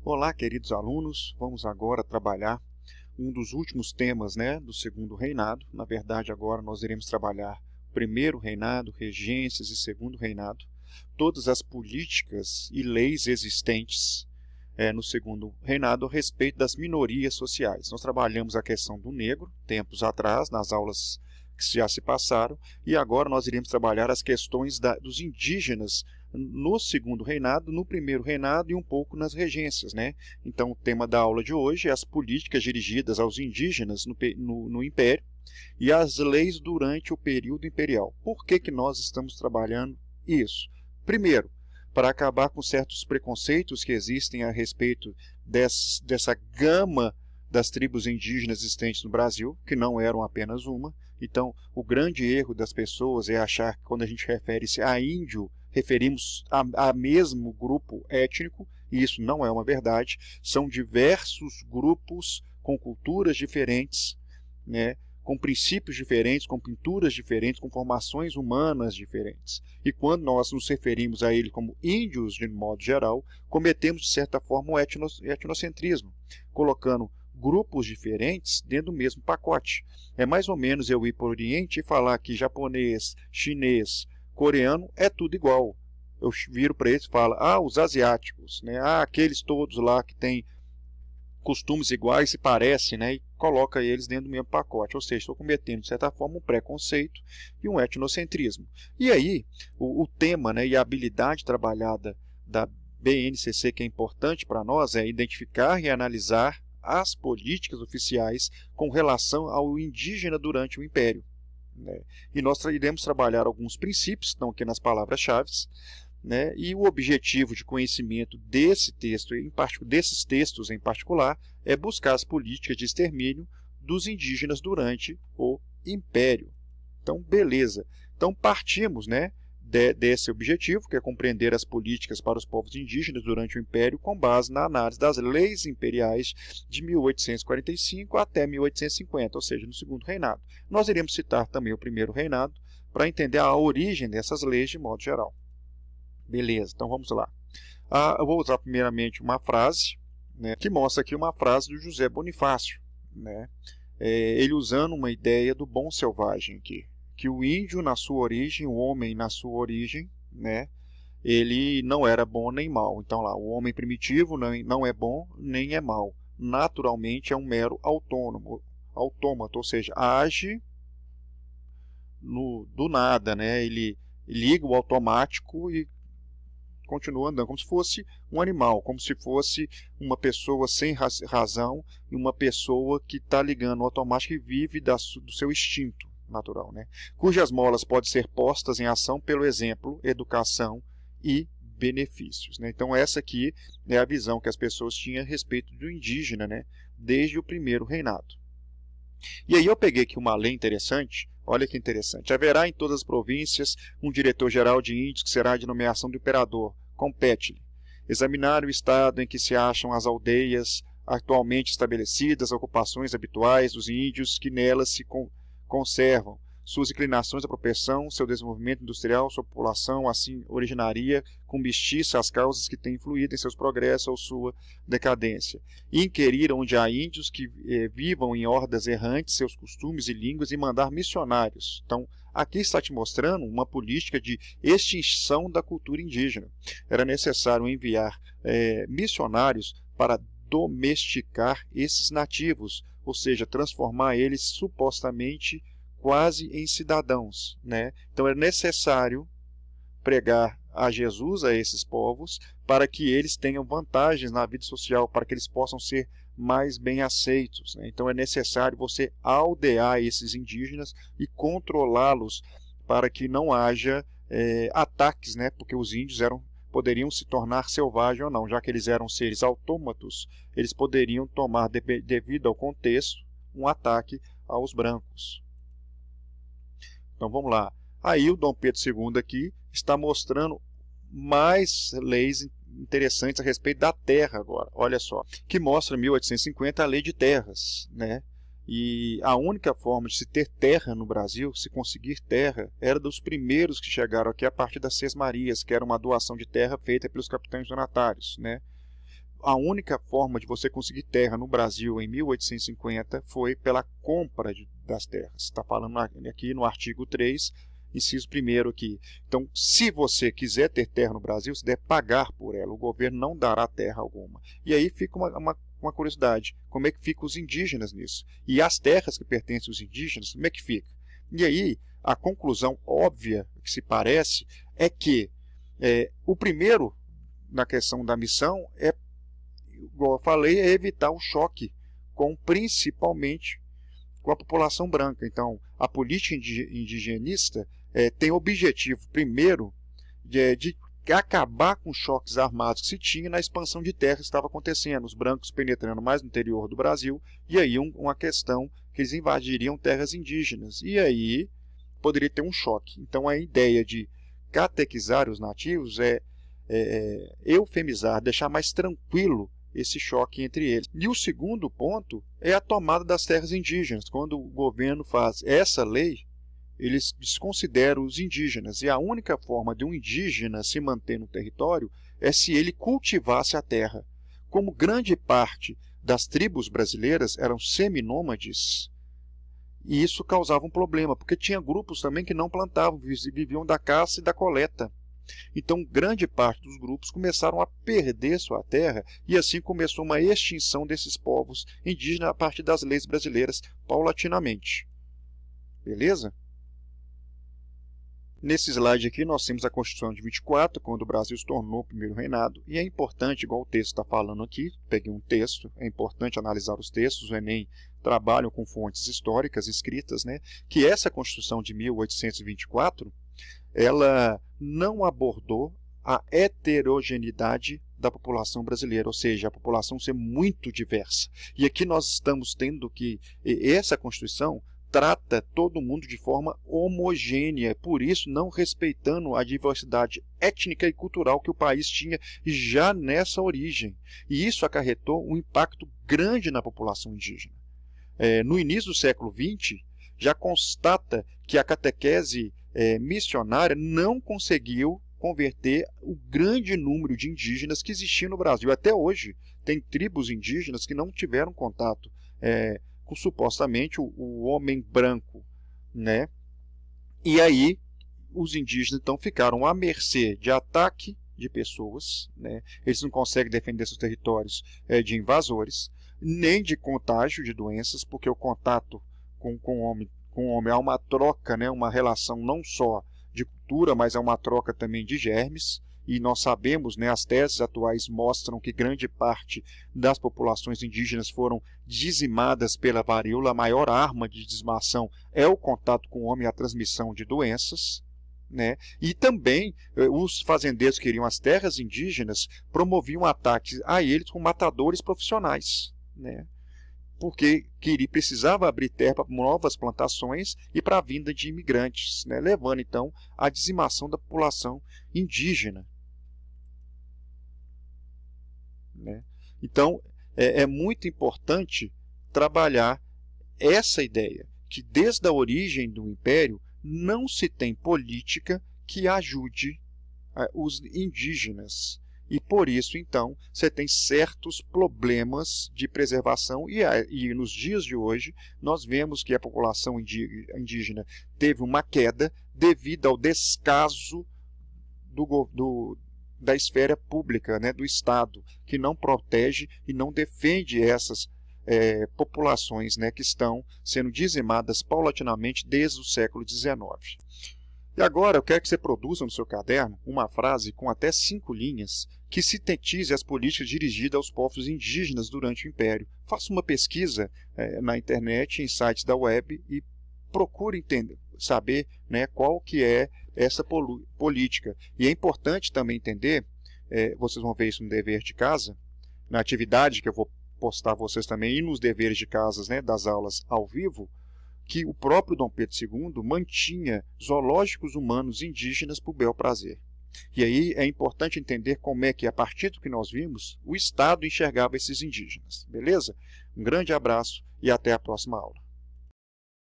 Olá, queridos alunos. Vamos agora trabalhar um dos últimos temas, do segundo reinado. Na verdade, agora nós iremos trabalhar o primeiro reinado, regências e segundo reinado, todas as políticas e leis existentes no segundo reinado a respeito das minorias sociais. Nós trabalhamos a questão do negro, tempos atrás, nas aulas que já se passaram, e agora nós iremos trabalhar as questões dos indígenas no segundo reinado, no primeiro reinado e um pouco nas regências, Então, o tema da aula de hoje é as políticas dirigidas aos indígenas no Império e as leis durante o período imperial. Por que nós estamos trabalhando isso? Primeiro, para acabar com certos preconceitos que existem a respeito dessa gama das tribos indígenas existentes no Brasil, que não eram apenas uma. Então, o grande erro das pessoas é achar que quando a gente refere-se a índio, referimos a mesmo grupo étnico, e isso não é uma verdade. São diversos grupos com culturas diferentes, com princípios diferentes, com pinturas diferentes, com formações humanas diferentes. E quando nós nos referimos a ele como índios, de modo geral, cometemos, de certa forma, um etnocentrismo, colocando grupos diferentes dentro do mesmo pacote. É mais ou menos eu ir para o Oriente e falar que japonês, chinês, coreano é tudo igual. Eu viro para eles e falo, os asiáticos, aqueles todos lá que têm costumes iguais, se parecem, e coloca eles dentro do mesmo pacote. Ou seja, estou cometendo, de certa forma, um preconceito e um etnocentrismo. E aí, o tema e a habilidade trabalhada da BNCC, que é importante para nós, é identificar e analisar as políticas oficiais com relação ao indígena durante o Império. E nós iremos trabalhar alguns princípios, estão aqui nas palavras-chave, e o objetivo de conhecimento desse texto, desses textos em particular, é buscar as políticas de extermínio dos indígenas durante o Império. Então, beleza. Então, partimos desse objetivo, que é compreender as políticas para os povos indígenas durante o Império, com base na análise das leis imperiais de 1845 até 1850, ou seja, no segundo reinado. Nós iremos citar também o primeiro reinado para entender a origem dessas leis de modo geral. Beleza, então vamos lá. Eu vou usar primeiramente uma frase, que mostra aqui uma frase do José Bonifácio, ele usando uma ideia do bom selvagem aqui, que o índio na sua origem, o homem na sua origem, ele não era bom nem mal. Então lá, o homem primitivo não é bom nem é mal. Naturalmente é um mero autômato, ou seja, age do nada, ele liga o automático e continua andando, como se fosse um animal, como se fosse uma pessoa sem razão e uma pessoa que está ligando o automático e vive do seu instinto natural, cujas molas podem ser postas em ação pelo exemplo, educação e benefícios. Então essa aqui é a visão que as pessoas tinham a respeito do indígena, desde o primeiro reinado. E aí eu peguei aqui uma lei interessante. Olha que interessante. Haverá em todas as províncias um diretor-geral de índios que será de nomeação do imperador. Compete-lhe examinar o estado em que se acham as aldeias atualmente estabelecidas, as ocupações habituais dos índios que nelas se conservam, suas inclinações à propensão, seu desenvolvimento industrial, sua população, assim originaria com mestiça as causas que têm influído em seus progressos ou sua decadência. Inquirir onde há índios que vivam em hordas errantes, seus costumes e línguas, e mandar missionários. Então, aqui está te mostrando uma política de extinção da cultura indígena. Era necessário enviar missionários para domesticar esses nativos, ou seja, transformar eles supostamente quase em cidadãos, Então é necessário pregar a Jesus a esses povos para que eles tenham vantagens na vida social, para que eles possam ser mais bem aceitos. Então é necessário você aldear esses indígenas e controlá-los para que não haja ataques, porque os índios poderiam se tornar selvagens ou não, já que eles eram seres autômatos, eles poderiam tomar, devido ao contexto, um ataque aos brancos. Então vamos lá. Aí o Dom Pedro II aqui está mostrando mais leis interessantes a respeito da terra agora. Olha só, que mostra em 1850 a Lei de Terras, E a única forma de se ter terra no Brasil, se conseguir terra, era dos primeiros que chegaram aqui a partir das Sesmarias, que era uma doação de terra feita pelos capitães donatários, a única forma de você conseguir terra no Brasil em 1850 foi pela compra das terras. Está falando aqui no artigo 3, inciso 1º aqui. Então, se você quiser ter terra no Brasil, você deve pagar por ela. O governo não dará terra alguma. E aí fica uma curiosidade. Como é que ficam os indígenas nisso? E as terras que pertencem aos indígenas, como é que fica? E aí, a conclusão óbvia, que se parece, é que o primeiro, na questão da missão, igual eu falei, é evitar o choque principalmente com a população branca. Então, a política indigenista tem o objetivo, primeiro, de acabar com os choques armados que se tinha na expansão de terras que estava acontecendo, os brancos penetrando mais no interior do Brasil, e aí uma questão que eles invadiriam terras indígenas, e aí poderia ter um choque. Então, a ideia de catequizar os nativos eufemizar, deixar mais tranquilo esse choque entre eles. E o segundo ponto é a tomada das terras indígenas. Quando o governo faz essa lei, eles desconsideram os indígenas. E a única forma de um indígena se manter no território é se ele cultivasse a terra. Como grande parte das tribos brasileiras eram seminômades, e isso causava um problema, porque tinha grupos também que não plantavam, viviam da caça e da coleta. Então, grande parte dos grupos começaram a perder sua terra e assim começou uma extinção desses povos indígenas a partir das leis brasileiras, paulatinamente. Beleza? Nesse slide aqui nós temos a Constituição de 24, quando o Brasil se tornou o primeiro reinado. E é importante, igual o texto está falando aqui, peguei um texto, é importante analisar os textos, o Enem trabalha com fontes históricas escritas, né, que essa Constituição de 1824, ela não abordou a heterogeneidade da população brasileira, ou seja, a população ser muito diversa. E aqui nós estamos tendo que essa Constituição trata todo mundo de forma homogênea, por isso não respeitando a diversidade étnica e cultural que o país tinha já nessa origem. E isso acarretou um impacto grande na população indígena. No início do século XX, já constata que a catequese missionária não conseguiu converter o grande número de indígenas que existia no Brasil. Até hoje, tem tribos indígenas que não tiveram contato com supostamente o homem branco, né? E aí os indígenas então ficaram à mercê de ataque de pessoas, né? Eles não conseguem defender seus territórios de invasores, nem de contágio de doenças, porque o contato com o homem há uma troca, né? Uma relação não só de cultura, mas é uma troca também de germes. E nós sabemos, né, as teses atuais mostram que grande parte das populações indígenas foram dizimadas pela varíola. A maior arma de dizimação é o contato com o homem e a transmissão de doenças, né? E também os fazendeiros que queriam as terras indígenas promoviam ataques a eles com matadores profissionais, né? Porque precisava abrir terra para novas plantações e para a vinda de imigrantes, né? Levando então à dizimação da população indígena, né? Então, é muito importante trabalhar essa ideia, que desde a origem do Império não se tem política que ajude os indígenas. E por isso, então, você tem certos problemas de preservação e nos dias de hoje nós vemos que a população indígena teve uma queda devido ao descaso da esfera pública, né, do Estado, que não protege e não defende essas populações, né, que estão sendo dizimadas paulatinamente desde o século XIX. E agora eu quero que você produza no seu caderno uma frase com até 5 linhas que sintetize as políticas dirigidas aos povos indígenas durante o Império. Faça uma pesquisa na internet, em sites da web e procure saber, né, qual que é essa política. E é importante também entender, vocês vão ver isso no dever de casa, na atividade que eu vou postar vocês também, e nos deveres de casa, né, das aulas ao vivo, que o próprio Dom Pedro II mantinha zoológicos humanos indígenas por bel prazer. E aí é importante entender como é que, a partir do que nós vimos, o Estado enxergava esses indígenas. Beleza? Um grande abraço e até a próxima aula.